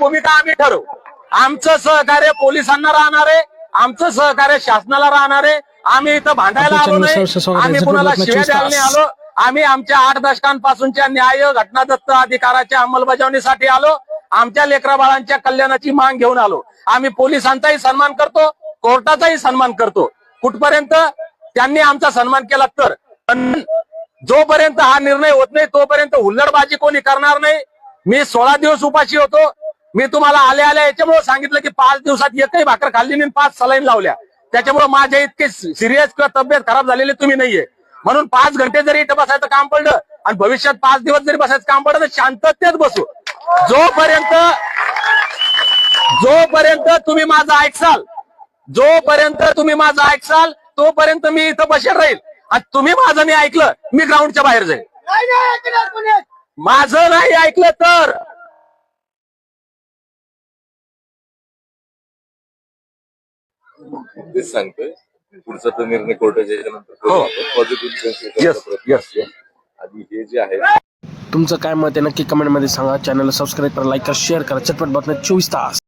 भूमिका आम्ही ठरवू. आमचं सहकार्य पोलिसांना राहणार आहे, आमचं सहकार्य शासनाला राहणार आहे. आम्ही इथं भांडायला आलो नाही, आम्ही कुणाला शिव्या द्यायला नाही आलो. आम्ही आमच्या 8 दशकांपासूनच्या न्याय घटनादत्त अधिकाराच्या अंमलबजावणीसाठी आलो. आमच्या लेकरा बाळांच्या कल्याणाची मांग घेऊन आलो. आम्ही पोलिसांचाही सन्मान करतो, कोर्टाचाही सन्मान करतो. कुठपर्यंत त्यांनी आमचा सन्मान केला तर, जोपर्यंत हा निर्णय होत नाही तोपर्यंत हुल्लडबाजी कोणी करणार नाही. मी 16 दिवस उपाशी होतो. मी तुम्हाला आल्या याच्यामुळे सांगितलं की 5 दिवसात एकही भाकर खाल्ली नाही, 5 सलाईन लावल्या. त्याच्यामुळे माझ्या इतके सिरियस किंवा तब्येत खराब झालेले तुम्ही नाहीये. म्हणून 5 घंटे जरी इथं बसायचं काम पडलं आणि भविष्यात 5 दिवस जरी बसायचं काम पडलं तर शांततेत बसू. जोपर्यंत तुम्ही माझं ऐकसाल, तोपर्यंत मी इथं बसेल राहील. आणि तुम्ही माझं नाही ऐकलं, मी ग्राउंडच्या बाहेर जाईल. माझं नाही ऐकलं तर तेच सांगतोय. पुढचा तो निर्णय कोर्टाच्या याच्यानंतर हो. पॉझिटिव्ह आधी हे जे आहे. तुमचं काय मत आहे नक्की कमेंटमध्ये सांगा. चॅनलला सबस्क्राईब करा, लाईक करा, शेअर करा. चटपट बातम्या 24 तास.